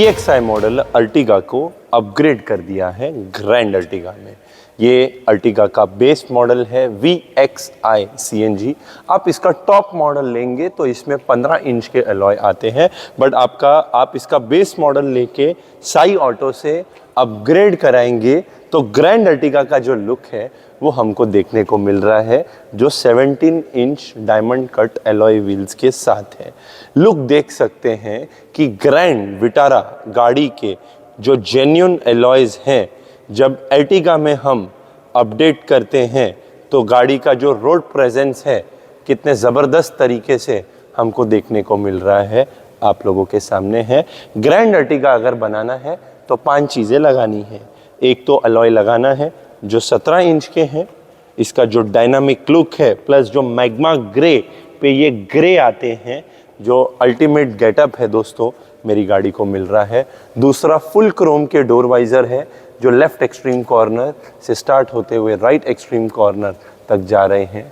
VXI model Ertiga को upgrade कर दिया है ग्रैंड अर्टिगा में। ये अर्टिगा का बेस मॉडल है VXI CNG। आप इसका टॉप मॉडल लेंगे तो इसमें 15 इंच के अलॉय आते हैं, बट आप इसका बेस मॉडल लेके साई ऑटो से अपग्रेड कराएंगे तो ग्रैंड अर्टिगा का जो लुक है वो हमको देखने को मिल रहा है, जो 17 inch diamond cut alloy wheels के साथ है। लुक देख सकते हैं कि ग्रैंड विटारा गाड़ी के जो जेन्युइन एलॉयज हैं, जब अर्टिगा में हम अपडेट करते हैं तो गाड़ी का जो रोड प्रेजेंस है कितने ज़बरदस्त तरीके से हमको देखने को मिल रहा है, आप लोगों के सामने है। ग्रैंड अर्टिगा अगर बनाना है तो 5 चीज़ें लगानी है। एक तो अलॉय लगाना है जो 17 इंच के हैं, इसका जो डायनामिक लुक है प्लस जो मैग्मा ग्रे पे ये ग्रे आते हैं, जो अल्टीमेट गेटअप है दोस्तों मेरी गाड़ी को मिल रहा है। दूसरा फुल क्रोम के डोर वाइज़र है जो लेफ़्ट एक्सट्रीम कॉर्नर से स्टार्ट होते हुए राइट एक्सट्रीम कॉर्नर तक जा रहे हैं।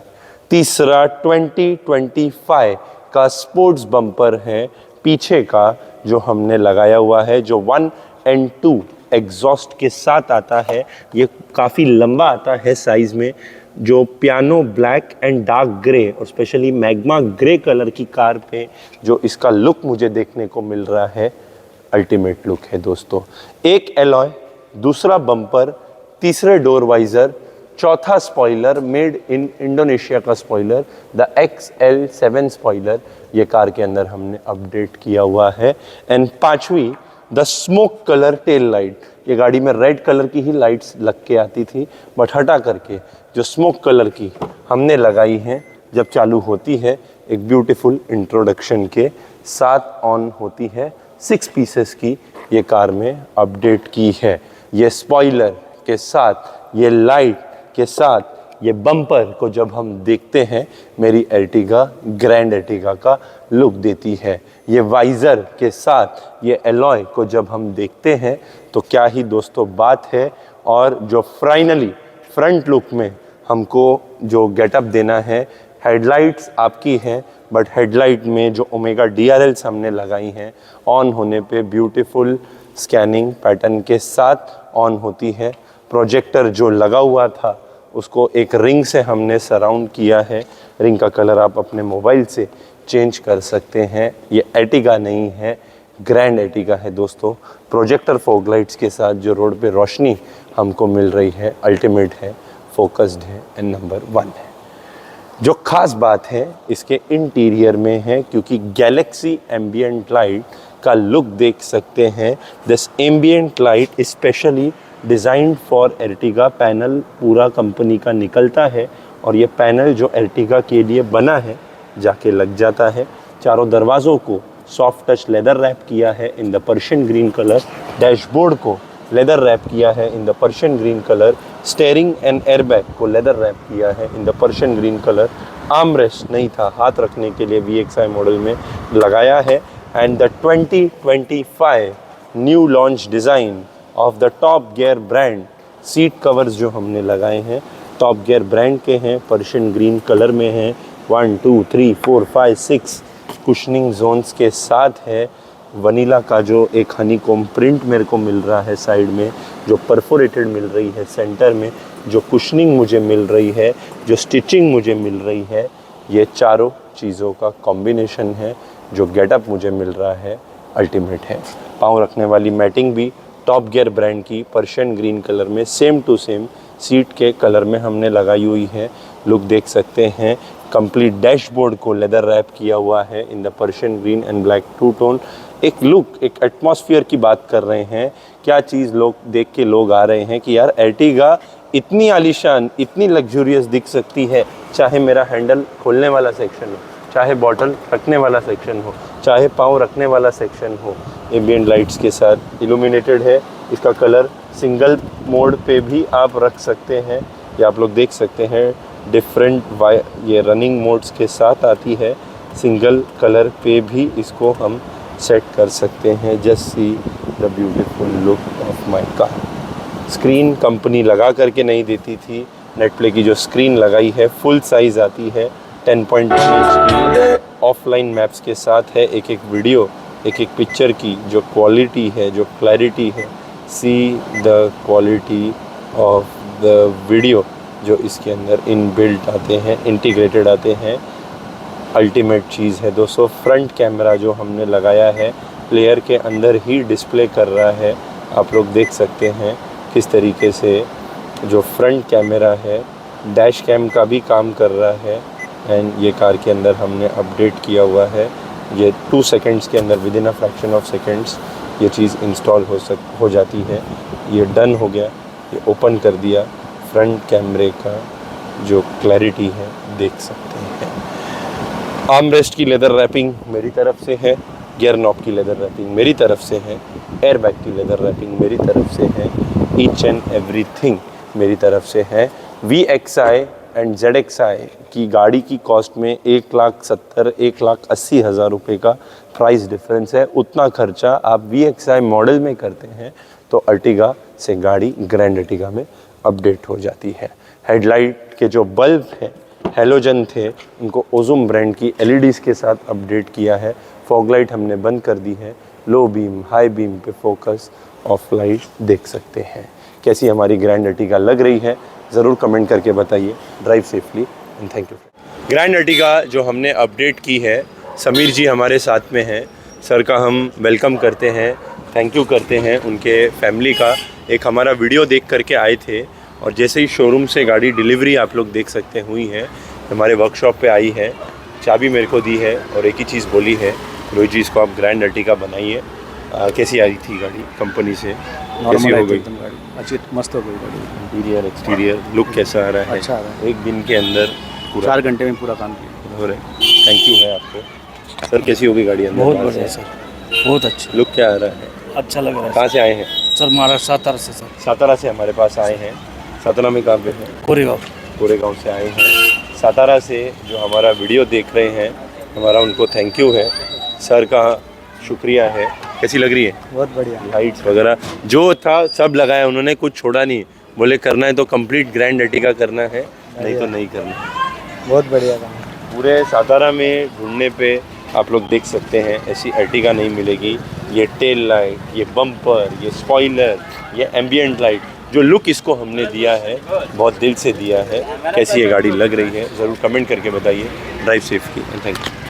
तीसरा 2025 का स्पोर्ट्स बम्पर है पीछे का जो हमने लगाया हुआ है, जो 1 और 2 एग्जॉस्ट के साथ आता है। ये काफ़ी लंबा आता है साइज़ में, जो piano black and dark grey और स्पेशली मैग्मा ग्रे कलर की कार पे जो इसका लुक मुझे देखने को मिल रहा है, अल्टीमेट लुक है दोस्तों। एक एलॉय, दूसरा बम्पर, तीसरे डोर वाइज़र, चौथा स्पॉइलर मेड इन इंडोनेशिया का स्पॉइलर, द XL7 स्पॉइलर ये कार के अंदर हमने अपडेट किया हुआ है। एंड पांचवी the smoke colour tail light. ये गाड़ी में रेड कलर की ही लाइट्स लग के आती थी, बट हटा करके जो स्मोक कलर की हमने लगाई हैं, जब चालू होती है एक ब्यूटीफुल इंट्रोडक्शन के साथ ऑन होती है। 6 पीसेस की ये कार में अपडेट की है। ये स्पॉइलर के साथ, ये लाइट के साथ, ये बम्पर को जब हम देखते हैं मेरी अर्टिगा ग्रैंड अर्टिगा का लुक देती है। ये वाइज़र के साथ ये एलॉय को जब हम देखते हैं तो क्या ही दोस्तों बात है। और जो फाइनली फ्रंट लुक में हमको जो गेटअप देना है, हेडलाइट्स आपकी हैं, बट हेडलाइट में जो ओमेगा DRLs हमने लगाई हैं ऑन होने पे ब्यूटीफुल स्कैनिंग पैटर्न के साथ ऑन होती है। प्रोजेक्टर जो लगा हुआ था उसको एक रिंग से हमने सराउंड किया है। रिंग का कलर आप अपने मोबाइल से चेंज कर सकते हैं। ये अर्टिगा नहीं है, ग्रैंड अर्टिगा है दोस्तों। प्रोजेक्टर फॉग लाइट्स के साथ जो रोड पे रोशनी हमको मिल रही है, अल्टीमेट है, फोकस्ड है एंड नंबर 1 है। जो ख़ास बात है इसके इंटीरियर में है, क्योंकि गैलेक्सी एम्बियंट लाइट का लुक देख सकते हैं। This ambient light specially designed for Ertiga. Panel पूरा कंपनी का निकलता है और ये पैनल जो अर्टिगा के लिए बना है जाके लग जाता है। चारों दरवाज़ों को सॉफ्ट टच लेदर रैप किया है in the Persian green colour. Dashboard को लेदर रैप किया है in the Persian green colour. Steering and airbag को लेदर रैप किया है in the Persian green colour. Armrest नहीं था, हाथ रखने के लिए VXI मॉडल में लगाया है। And the 2025 new launch design of the top gear brand seat covers जो हमने लगाए हैं टॉप गियर ब्रांड के हैं, पर्शियन ग्रीन कलर में हैं। 1 2 3 4 5 6 कुशनिंग जोन्स के साथ है। वनीला का जो एक हनीकॉम्ब प्रिंट मेरे को मिल रहा है साइड में, जो परफोरेटेड मिल रही है सेंटर में, जो कुशनिंग मुझे मिल रही है, जो स्टिचिंग मुझे मिल रही है, ये चारों चीज़ों का कॉम्बिनेशन है। जो गेटअप मुझे मिल रहा है अल्टीमेट है। पाँव रखने वाली मैटिंग भी टॉप गियर ब्रांड की पर्शियन ग्रीन कलर में सेम टू सेम सीट के कलर में हमने लगाई हुई है। लुक देख सकते हैं। कंप्लीट डैशबोर्ड को लेदर रैप किया हुआ है in the Persian green and black 2 tone. एक लुक, एक एटमॉस्फेयर की बात कर रहे हैं। क्या चीज़ लोग देख के लोग आ रहे हैं कि यार अर्टिगा इतनी आलीशान, इतनी लग्जूरियस दिख सकती है, चाहे मेरा हैंडल खोलने वाला सेक्शन हो, चाहे बॉटल रखने वाला सेक्शन हो, चाहे पाँव रखने वाला सेक्शन हो। एम्बियंट लाइट्स के साथ इल्यूमिनेटेड है। इसका कलर सिंगल मोड पे भी आप रख सकते हैं। ये आप लोग देख सकते हैं डिफरेंट ये रनिंग मोड्स के साथ आती है। सिंगल कलर पे भी इसको हम सेट कर सकते हैं। Just see the beautiful look of my car. Screen company लगा करके नहीं देती थी, नेटप्ले की जो स्क्रीन लगाई है फुल साइज़ आती है। 10.1 इंच की ऑफलाइन मैप्स के साथ है। एक वीडियो एक एक पिक्चर की जो क्वालिटी है, जो क्लैरिटी है, see the quality of the video जो इसके अंदर इनबिल्ट आते हैं, इंटीग्रेटेड आते हैं, अल्टीमेट चीज़ है दोस्तों। फ्रंट कैमरा जो हमने लगाया है प्लेयर के अंदर ही डिस्प्ले कर रहा है, आप लोग देख सकते हैं किस तरीके से जो फ्रंट कैमरा है डैश कैम का भी काम कर रहा है। एंड ये कार के अंदर हमने अपडेट किया हुआ है, ये 2 सेकंड्स के अंदर, with in a fraction of seconds ये चीज़ इंस्टॉल हो जाती है। ये डन हो गया, ये ओपन कर दिया, फ्रंट कैमरे का जो क्लैरिटी है देख सकते हैं। आर्मरेस्ट की लेदर रैपिंग मेरी तरफ से है, गियर नॉब की लेदर रैपिंग मेरी तरफ से है, एयर बैग की लेदर रैपिंग मेरी तरफ से है, ईच एंड एवरीथिंग मेरी तरफ से है। VXI एंड ZXI की गाड़ी की कॉस्ट में 1,70,000-1,80,000 रुपये का प्राइस डिफरेंस है। उतना खर्चा आप VXI मॉडल में करते हैं तो अर्टिगा से गाड़ी ग्रैंड अर्टिगा में अपडेट हो जाती है। हेडलाइट के जो बल्ब हैं हेलोजन थे, उनको ओज़ुम ब्रांड की LEDs के साथ अपडेट किया है। फॉग लाइट हमने बंद कर दी है, लो बीम हाई बीम पे फोकस ऑफ लाइट देख सकते हैं। कैसी हमारी ग्रैंड अर्टिगा लग रही है ज़रूर कमेंट करके बताइए। Drive safely and thank you. Grand Ertiga जो हमने अपडेट की है, समीर जी हमारे साथ में हैं, सर का हम वेलकम करते हैं, थैंक यू करते हैं। उनके फैमिली का एक हमारा वीडियो देख करके आए थे और जैसे ही शोरूम से गाड़ी डिलीवरी आप लोग देख सकते हुई है, हमारे वर्कशॉप पे आई है, चाबी मेरे को दी है और एक ही चीज़ बोली है, रोहित जी इसको आप ग्रैंड अर्टिगा बनाइए। कैसी आई थी गाड़ी कंपनी से? कैसी हो गई? अच्छी मस्त हो गई गाड़ी। इंटीरियर एक्सटीरियर लुक कैसा आ रहा है? अच्छा आ रहा है। एक दिन के अंदर पूरा 4 घंटे में पूरा काम किया हो रहा है। थैंक यू है आपको सर। कैसी होगी गाड़ी अंदर? बहुत बढ़िया सर, बहुत अच्छा लुक क्या आ रहा है? अच्छा लग रहा है। कहाँ से आए हैं? सर महाराष्ट्र सातारा से सर। सातारा से हमारे पास आए हैं। सातारा में कहाँ पे है? कोरेगांव। कोरेगांव से आए हैं। सातारा से जो हमारा वीडियो देख रहे हैं, हमारा उनको थैंक यू है, सर का शुक्रिया है। कैसी लग रही है? बहुत बढ़िया। लाइट्स वगैरह जो था सब लगाया उन्होंने, कुछ छोड़ा नहीं। बोले करना है तो कंप्लीट ग्रैंड अर्टिगा करना है, नहीं तो नहीं करना। बहुत बढ़िया काम। पूरे सातारा में ढूंढने पे आप लोग देख सकते हैं ऐसी अर्टिगा नहीं मिलेगी। ये टेल लाइट, ये बम्पर, ये स्पॉइलर, ये एम्बियंट लाइट, जो लुक इसको हमने दिया है बहुत दिल से दिया है। कैसी ये गाड़ी लग रही है ज़रूर कमेंट करके बताइए। Drive safely and thank you.